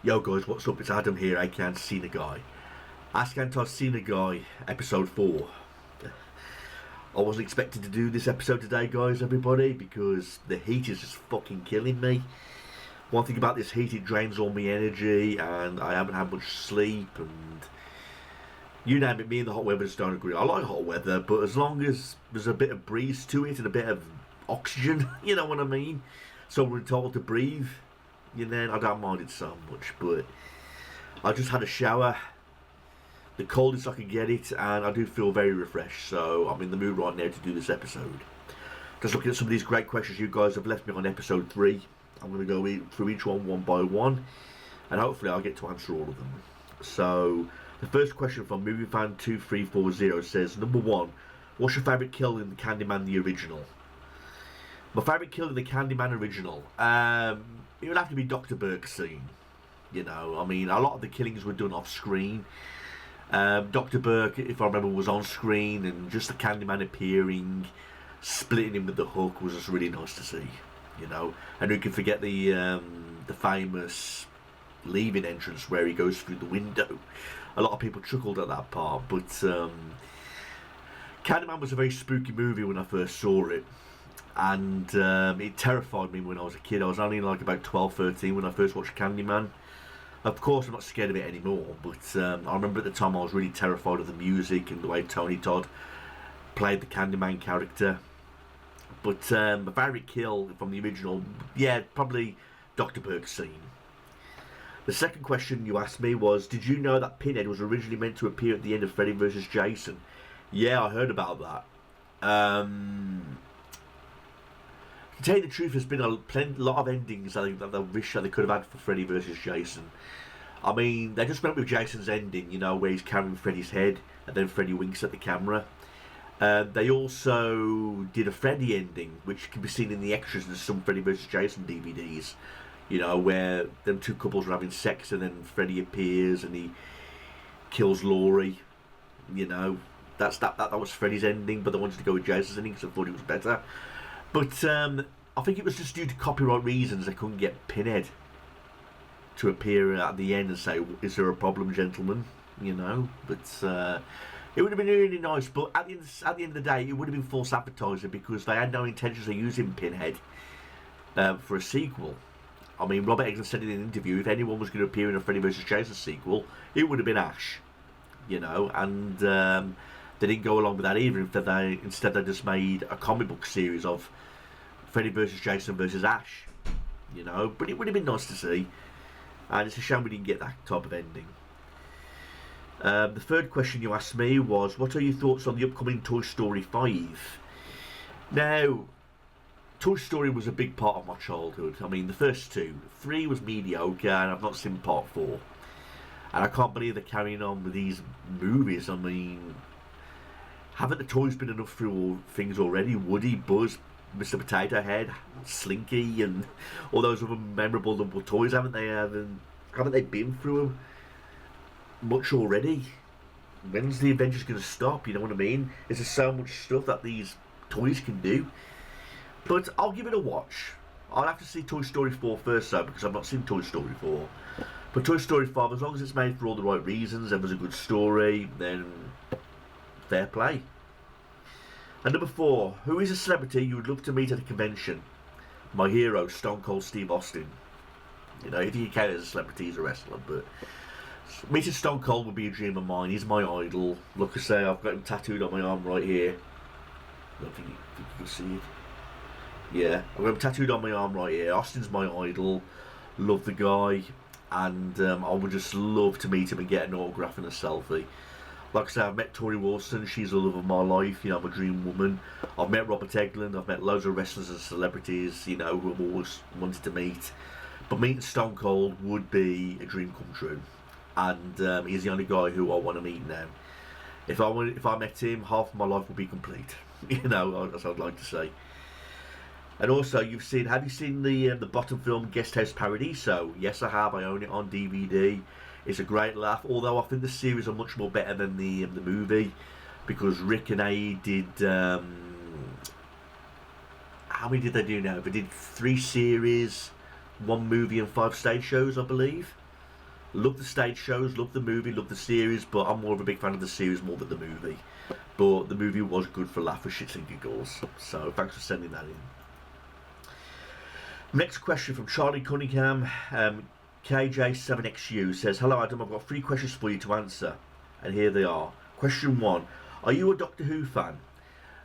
Yo guys, what's up? It's Adam here, aka Anticenaguy. Ask Anticenaguy, episode 4. I wasn't expecting to do this episode today, guys, everybody, because the heat is just fucking killing me. One thing about this heat, it drains all my energy, and I haven't had much sleep, and you name it, me and the hot weather just don't agree. I like hot weather, but as long as there's a bit of breeze to it and a bit of oxygen, you know what I mean? So we're entitled to breathe. Then I don't mind it so much, but I just had a shower, the coldest I could get it, and I do feel very refreshed, so I'm in the mood right now to do this episode. Just looking at some of these great questions you guys have left me on episode 3. I'm going to go through each one by one, and hopefully I'll get to answer all of them. So the first question from MovieFan2340 says, number 1, what's your favourite kill in the Candyman the original? My favourite kill in the Candyman original, it would have to be Dr. Burke's scene. You know, I mean, a lot of the killings were done off screen. Dr. Burke, if I remember, was on screen, and just the Candyman appearing, splitting him with the hook was just really nice to see. You know, and who can forget the famous leaving entrance where he goes through the window? A lot of people chuckled at that part, but Candyman was a very spooky movie when I first saw it. And it terrified me when I was a kid. I was only like about 12, 13 when I first watched Candyman. Of course, I'm not scared of it anymore, but I remember at the time I was really terrified of the music and the way Tony Todd played the Candyman character. But my favourite kill from the original, yeah, probably Dr. Burke's scene. The second question you asked me was, did you know that Pinhead was originally meant to appear at the end of Freddy vs. Jason? Yeah, I heard about that. To tell you the truth, there's been a lot of endings I wish that they could have had for Freddy vs. Jason. I mean, they just went with Jason's ending, you know, where he's carrying Freddy's head and then Freddy winks at the camera. They also did a Freddy ending, which can be seen in the extras in some Freddy vs. Jason DVDs. You know, where them two couples are having sex and then Freddy appears and he kills Laurie. You know, that was Freddy's ending, but they wanted to go with Jason's ending because they thought it was better. But I think it was just due to copyright reasons they couldn't get Pinhead to appear at the end and say, is there a problem, gentlemen? You know, but it would have been really nice. But at the end of the day, it would have been false advertising because they had no intentions of using Pinhead for a sequel. I mean, Robert Eggers said in an interview, if anyone was going to appear in a Freddy vs. Jason sequel, it would have been Ash. You know, and they didn't go along with that either. Instead, they just made a comic book series of Freddy vs. Jason vs. Ash. You know, but it would have been nice to see. And it's a shame we didn't get that type of ending. The third question you asked me was, what are your thoughts on the upcoming Toy Story 5? Now, Toy Story was a big part of my childhood. I mean, the first two. 3 was mediocre, and I've not seen part 4. And I can't believe they're carrying on with these movies. I mean, haven't the toys been enough through all things already? Woody, Buzz, Mr. Potato Head, Slinky, and all those other memorable little toys, haven't they been through much already? When's the adventure going to stop? You know what I mean? There's just so much stuff that these toys can do. But I'll give it a watch. I'll have to see Toy Story 4 first, though, because I've not seen Toy Story 4. But Toy Story 5, as long as it's made for all the right reasons and there's a good story, then fair play. And number 4, who is a celebrity you would love to meet at a convention? My hero, Stone Cold Steve Austin. You know, if you count as a celebrity, he's a wrestler, but meeting Stone Cold would be a dream of mine. He's my idol. Look, I say, I've got him tattooed on my arm right here. I don't think you can see it. Yeah, I've got him tattooed on my arm right here. Austin's my idol. Love the guy. And I would just love to meet him and get an autograph and a selfie. Like I said, I've met Tori Wilson. She's the love of my life. You know, I'm a dream woman. I've met Robert Englund. I've met loads of wrestlers and celebrities, you know, who I've always wanted to meet. But meeting Stone Cold would be a dream come true. And he's the only guy who I want to meet now. If I met him, half of my life would be complete. You know, as I'd like to say. And also, have you seen the Bottom film Guest House Paradiso? Yes, I have. I own it on DVD. It's a great laugh. Although I think the series are much more better than the movie, because Rick and A did. How many did they do now? They did 3 series, 1 movie, and 5 stage shows, I believe. Love the stage shows, love the movie, love the series, but I'm more of a big fan of the series more than the movie. But the movie was good for laugh, for shits and giggles. So thanks for sending that in. Next question from Charlie Cunningham. KJ7XU says, hello Adam, I've got 3 questions for you to answer. And here they are. Question 1. Are you a Doctor Who fan?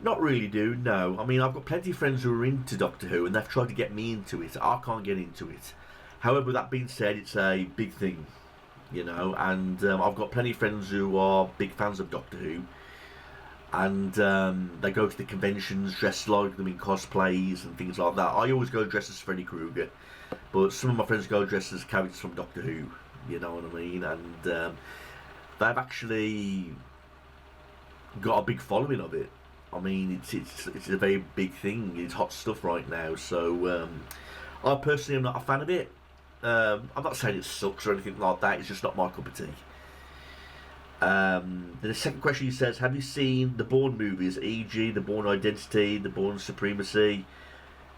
Not really, dude, no. I mean, I've got plenty of friends who are into Doctor Who and they've tried to get me into it. I can't get into it. However, that being said, it's a big thing, you know, and I've got plenty of friends who are big fans of Doctor Who, and they go to the conventions dressed like them in cosplays and things like that. I always go dressed as Freddy Krueger, but some of my friends go dressed as characters from Doctor Who, you know what I mean, and they've actually got a big following of it. I mean, it's a very big thing. It's hot stuff right now, so I personally am not a fan of it. I'm not saying it sucks or anything like that, it's just not my cup of tea. Then the second question, he says, have you seen the Bourne movies, e.g. the Bourne Identity, the Bourne Supremacy,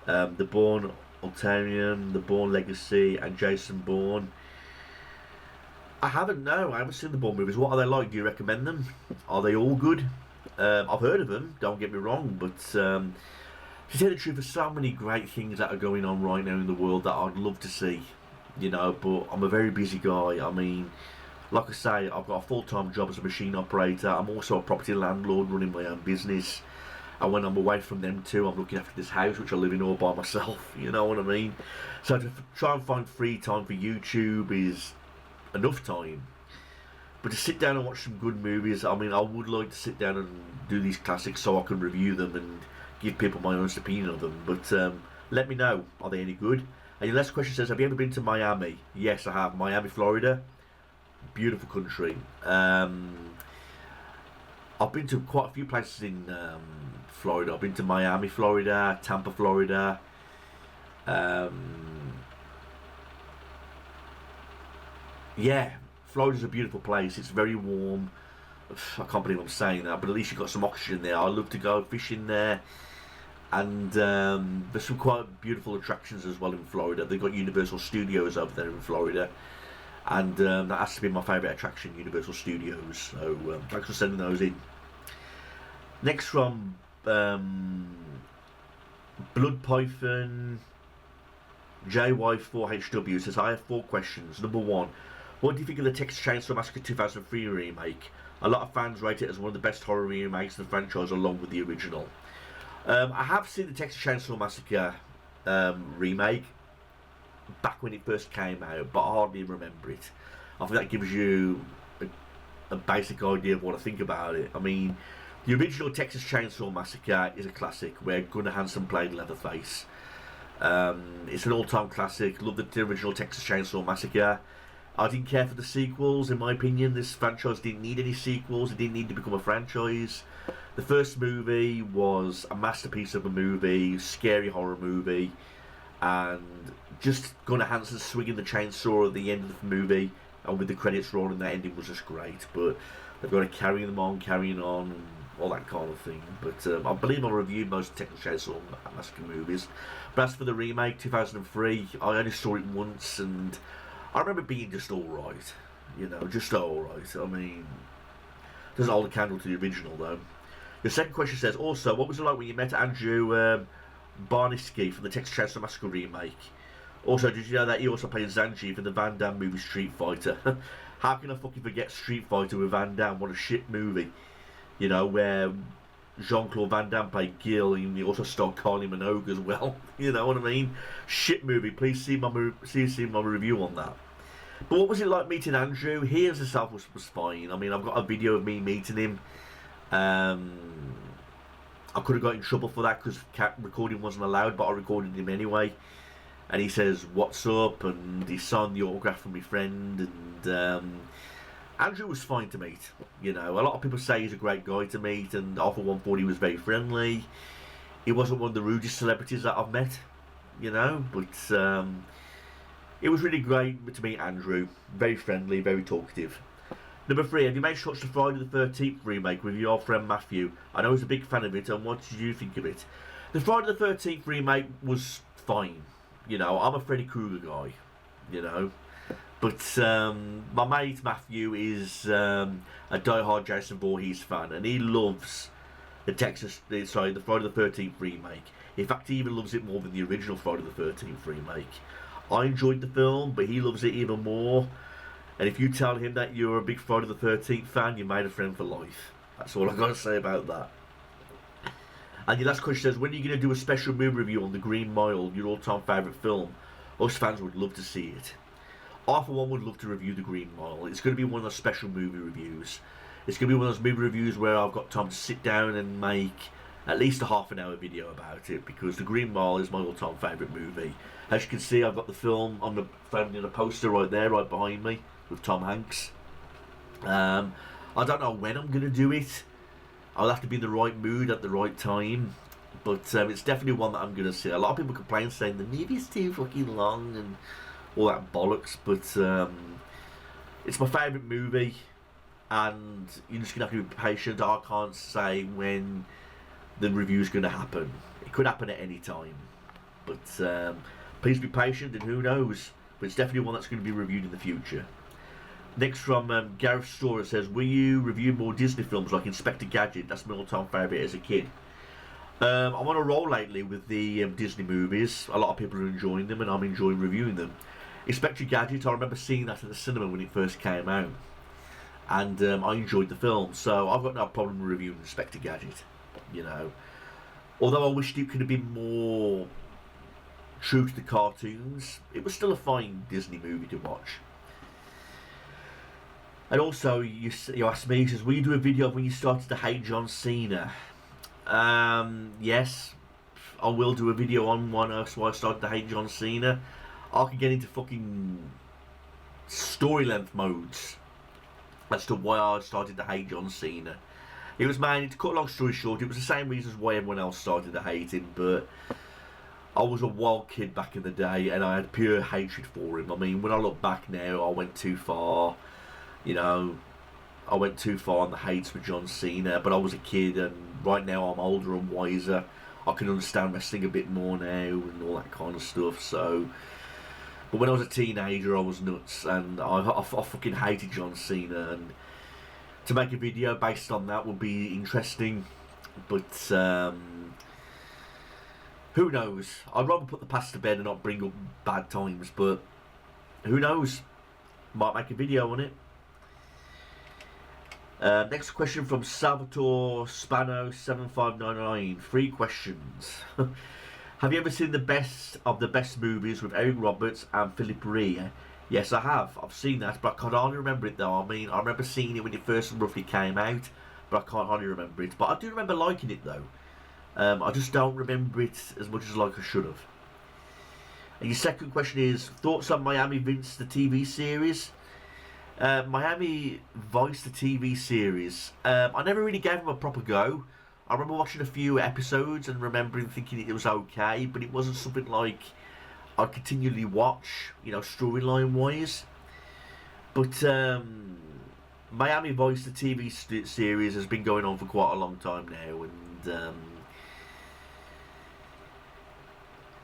the Bourne Ultarian, the Bourne Legacy, and Jason Bourne? I haven't, no, I haven't seen the Bourne movies. What are they like? Do you recommend them? Are they all good? I've heard of them, don't get me wrong, but to tell the truth, there's so many great things that are going on right now in the world that I'd love to see, you know, but I'm a very busy guy. I mean, like I say, I've got a full-time job as a machine operator. I'm also a property landlord running my own business, and when I'm away from them too, I'm looking after this house which I live in all by myself, you know what I mean? So to try and find free time for YouTube is enough time. But to sit down and watch some good movies, I mean, I would like to sit down and do these classics so I can review them and give people my honest opinion of them. But let me know, are they any good? And your last question says, have you ever been to Miami? Yes, I have. Miami, Florida. Beautiful country. I've been to quite a few places in Florida. I've been to Miami, Florida, Tampa, Florida. Yeah, Florida's a beautiful place. It's very warm. I can't believe I'm saying that, but at least you've got some oxygen there. I love to go fishing there. And there's some quite beautiful attractions as well in Florida. They've got Universal Studios over there in Florida. And that has to be my favourite attraction, Universal Studios. So thanks for sending those in. Next from Blood Python JY4HW says, I have 4 questions. Number 1, what do you think of the Texas Chainsaw Massacre 2003 remake? A lot of fans rate it as one of the best horror remakes in the franchise along with the original. I have seen the Texas Chainsaw Massacre remake back when it first came out, but I hardly remember it. I think that gives you a basic idea of what I think about it. I mean, the original Texas Chainsaw Massacre is a classic where Gunnar Hansen played Leatherface. It's an all-time classic. Love the original Texas Chainsaw Massacre. I didn't care for the sequels. In my opinion, this franchise didn't need any sequels. It didn't need to become a franchise. The first movie was a masterpiece of a movie, scary horror movie, and just Gunnar Hansen swinging the chainsaw at the end of the movie and with the credits rolling, that ending was just great. But they've got to carrying on, and all that kind of thing. But I believe I reviewed most Texas Chainsaw Massacre movies. But as for the remake, 2003, I only saw it once, and I remember it being just alright. You know, just alright. I mean, doesn't hold a candle to the original, though. The second question says, also, what was it like when you met Andrew Barniski from the Texas Chainsaw Massacre remake? Also, did you know that he also played Zangief in the Van Damme movie Street Fighter? How can I fucking forget Street Fighter with Van Damme? What a shit movie. You know, where Jean-Claude Van Damme played Gil, and he also starred Kylie Minogue as well. You know what I mean? Shit movie. Please see my review on that. But what was it like meeting Andrew? He himself was fine. I mean, I've got a video of me meeting him. I could have got in trouble for that because recording wasn't allowed, but I recorded him anyway. And he says, what's up? And he signed the autograph from my friend. And Andrew was fine to meet. You know, a lot of people say he's a great guy to meet, and I for one thought he was very friendly. He wasn't one of the rudest celebrities that I've met, you know, but it was really great to meet Andrew. Very friendly, very talkative. Number 3, have you managed to watch the Friday the 13th remake with your friend Matthew? I know he's a big fan of it, and what did you think of it? The Friday the 13th remake was fine. You know, I'm a Freddy Krueger guy, you know. But my mate Matthew is a die-hard Jason Voorhees fan, and he loves the the Friday the 13th remake. In fact, he even loves it more than the original Friday the 13th remake. I enjoyed the film, but he loves it even more. And if you tell him that you're a big Friday the 13th fan, you made a friend for life. That's all I've got to say about that. And your last question says, when are you going to do a special movie review on The Green Mile, your all-time favourite film? Us fans would love to see it. I, for one, would love to review The Green Mile. It's going to be one of those special movie reviews. It's going to be one of those movie reviews where I've got time to sit down and make at least a half-an-hour video about it, because The Green Mile is my all-time favourite movie. As you can see, I've got the film on the found in a poster right there, right behind me, with Tom Hanks. I don't know when I'm going to do it. I'll have to be in the right mood at the right time. But it's definitely one that I'm going to see. A lot of people complain saying the movie's too fucking long and all that bollocks. But it's my favourite movie. And you're just going to have to be patient. I can't say when the review's going to happen. It could happen at any time. But please be patient, and who knows. But it's definitely one that's going to be reviewed in the future. Next from Gareth Storer says, will you review more Disney films like Inspector Gadget? That's my all-time favourite as a kid. I'm on a roll lately with the Disney movies. A lot of people are enjoying them, and I'm enjoying reviewing them. Inspector Gadget, I remember seeing that at the cinema when it first came out. And I enjoyed the film, so I've got no problem reviewing Inspector Gadget, you know. Although I wished it could have been more true to the cartoons, it was still a fine Disney movie to watch. And also, you asked me, he says, will you do a video of when you started to hate John Cena? Yes, I will do a video on why I started to hate John Cena. I could get into fucking story length modes as to why I started to hate John Cena. It was, man, to cut a long story short, it was the same reasons why everyone else started to hate him, but I was a wild kid back in the day, and I had pure hatred for him. I mean, when I look back now, I went too far. You know, I went too far on the hates for John Cena, but I was a kid, and right now I'm older and wiser. I can understand wrestling a bit more now and all that kind of stuff. So, but when I was a teenager, I was nuts, and I fucking hated John Cena. And to make a video based on that would be interesting, but who knows? I'd rather put the past to bed and not bring up bad times, but who knows? Might make a video on it. Next question from Salvatore Spano 7599. 3 questions. Have you ever seen the best of the best movies with Eric Roberts and Philip Ree? Yes, I have. I've seen that, but I can't hardly remember it though. I mean, I remember seeing it when it first roughly came out, but I can't hardly remember it. But I do remember liking it though. I just don't remember it as much as like I should have. And your second question is, thoughts on Miami Vice, the TV series? Miami Vice, the TV series. I never really gave him a proper go. I remember watching a few episodes and remembering thinking it was okay, but it wasn't something like I'd continually watch, you know, storyline wise. But Miami Vice, the TV series, has been going on for quite a long time now, and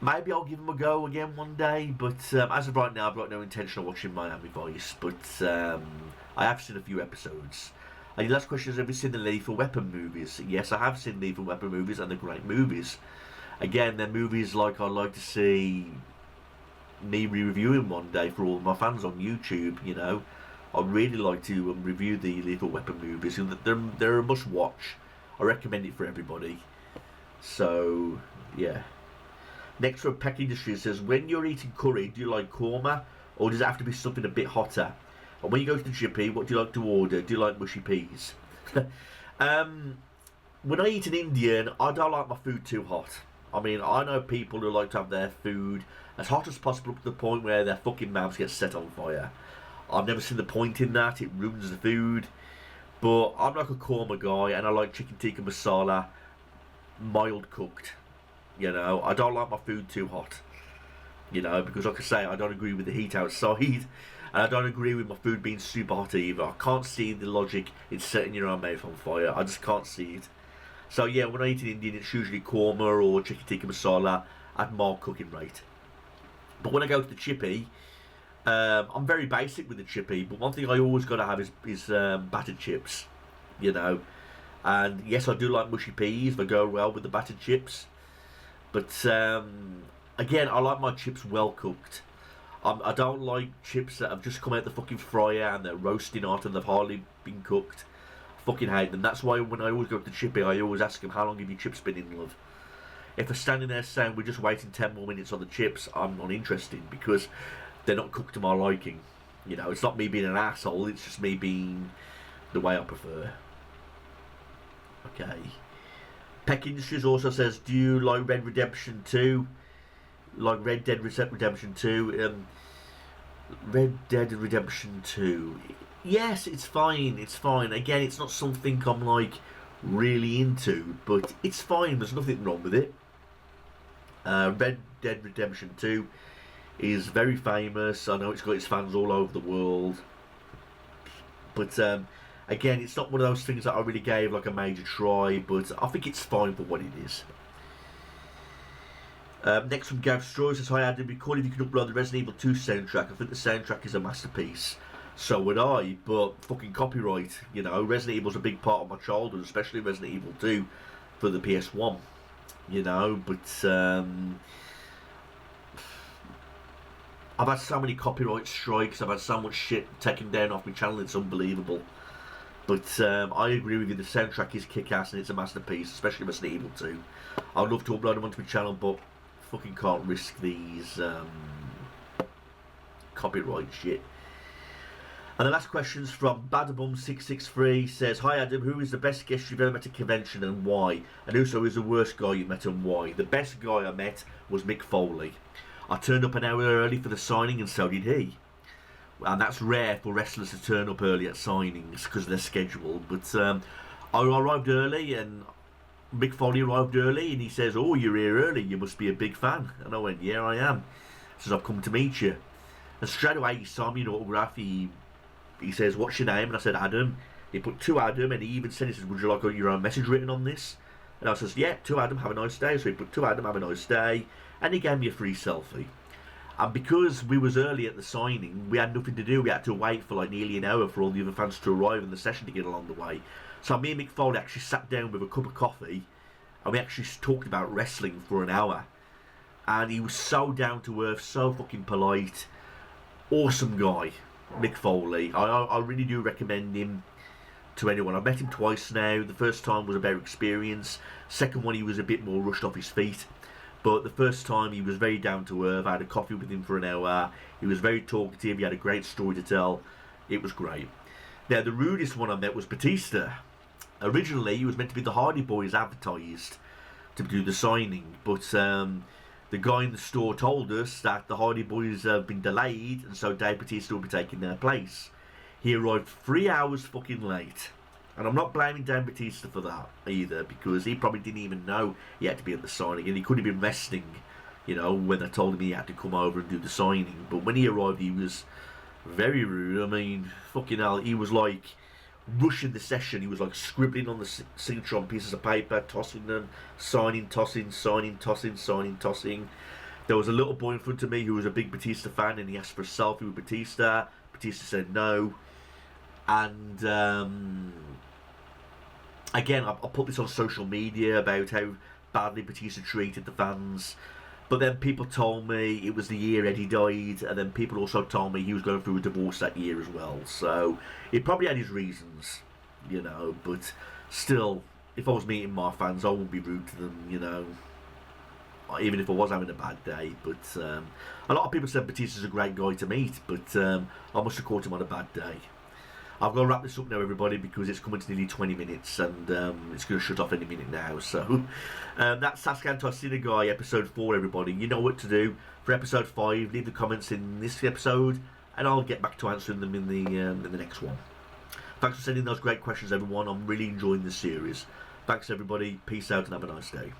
maybe I'll give him a go again one day, but as of right now, I've got no intention of watching Miami Vice, but I have seen a few episodes. And your last question is, have you seen the Lethal Weapon movies? Yes, I have seen Lethal Weapon movies, and they're great movies. Again, they're movies like I'd like to see me reviewing one day for all of my fans on YouTube, you know. I'd really like to review the Lethal Weapon movies. They're a must watch. I recommend it for everybody. So, yeah. Next from Peck Industries says, when you're eating curry, do you like korma, or does it have to be something a bit hotter? And when you go to the chippy, what do you like to order? Do you like mushy peas? When I eat an Indian, I don't like my food too hot. I mean, I know people who like to have their food as hot as possible up to the point where their fucking mouths get set on fire. I've never seen the point in that. It ruins the food. But I'm like a korma guy, and I like chicken tikka masala mild cooked. You know, I don't like my food too hot. You know, because like I say, I don't agree with the heat outside. And I don't agree with my food being super hot either. I can't see the logic in setting your own mouth on fire. I just can't see it. So yeah, when I eat an Indian, it's usually korma or chicken tikka masala at mild cooking rate. But when I go to the chippy, I'm very basic with the chippy, but one thing I always got to have is battered chips, you know. And yes, I do like mushy peas. They go well with the battered chips. But again, I like my chips well cooked. I don't like chips that have just come out the fucking fryer and they're roasting hot and they've hardly been cooked. I fucking hate them. That's why when I always go to chippy, I always ask them, how long have your chips been in, love? If they're standing there saying we're just waiting 10 more minutes on the chips, I'm not interested because they're not cooked to my liking. You know, it's not me being an asshole, it's just me being the way I prefer. Okay. Peck Industries also says, do you like Red Redemption 2? Like Red Dead Redemption 2? Red Dead Redemption 2. Yes, it's fine, it's fine. Again, it's not something I'm like really into, but it's fine, there's nothing wrong with it. Red Dead Redemption 2 is very famous. I know it's got its fans all over the world. But again, it's not one of those things that I really gave like a major try, but I think it's fine for what it is. Next from Gav Straw says, hi Adam, it'd be cool if you could upload the Resident Evil 2 soundtrack. I think the soundtrack is a masterpiece. So would I, but fucking copyright, you know. Resident Evil's a big part of my childhood, especially Resident Evil 2 for the PS1, you know. But I've had so many copyright strikes, I've had so much shit taken down off my channel, it's unbelievable. But I agree with you, the soundtrack is kick-ass and it's a masterpiece, especially Resident Evil 2. I'd love to upload them onto my channel, but fucking can't risk these copyright shit. And the last question's from Badabum663, says, hi Adam, who is the best guest you've ever met at a convention and why? And also, who is the worst guy you met and why? The best guy I met was Mick Foley. I turned up an hour early for the signing and so did he. And that's rare for wrestlers to turn up early at signings because of their schedule. But I arrived early and Mick Foley arrived early and he says, oh, you're here early, you must be a big fan. And I went, yeah, I am. He says, I've come to meet you. And straight away he signed me an autograph. He says, what's your name? And I said, Adam. He put to Adam and he even said, he says, would you like your own message written on this? And I says, yeah, to Adam, have a nice day. So he put to Adam, have a nice day. And he gave me a free selfie. And because we was early at the signing, we had nothing to do. We had to wait for like nearly an hour for all the other fans to arrive in the session to get along the way. So me and Mick Foley actually sat down with a cup of coffee and we actually talked about wrestling for an hour. And he was so down to earth, so fucking polite. Awesome guy, Mick Foley. I really do recommend him to anyone. I've met him twice now. The first time was a better experience. Second one, he was a bit more rushed off his feet. But the first time he was very down to earth. I had a coffee with him for an hour. He was very talkative. He had a great story to tell. It was great. Now, the rudest one I met was Batista. Originally, he was meant to be the Hardy Boys advertised to do the signing. But the guy in the store told us that the Hardy Boys have been delayed and so Dave Batista will be taking their place. He arrived 3 hours fucking late. And I'm not blaming Dan Batista for that either, because he probably didn't even know he had to be at the signing, and he could have been resting, you know, when they told him he had to come over and do the signing. But when he arrived, he was very rude. I mean, fucking hell, he was like rushing the session. He was like scribbling on the signature on pieces of paper, tossing them, signing, tossing, signing, tossing, signing, tossing. There was a little boy in front of me who was a big Batista fan, and he asked for a selfie with Batista. Batista said no. And again, I put this on social media about how badly Batista treated the fans. But then people told me it was the year Eddie died, and then people also told me he was going through a divorce that year as well. So he probably had his reasons, you know. But still, if I was meeting my fans, I wouldn't be rude to them, you know. Even if I was having a bad day. But a lot of people said Batista's a great guy to meet, but I must have caught him on a bad day. I've got to wrap this up now, everybody, because it's coming to nearly 20 minutes and it's going to shut off any minute now. So that's Anticenaguy episode 4, everybody. You know what to do. For episode 5, leave the comments in this episode and I'll get back to answering them in the next one. Thanks for sending those great questions, everyone. I'm really enjoying this series. Thanks, everybody. Peace out and have a nice day.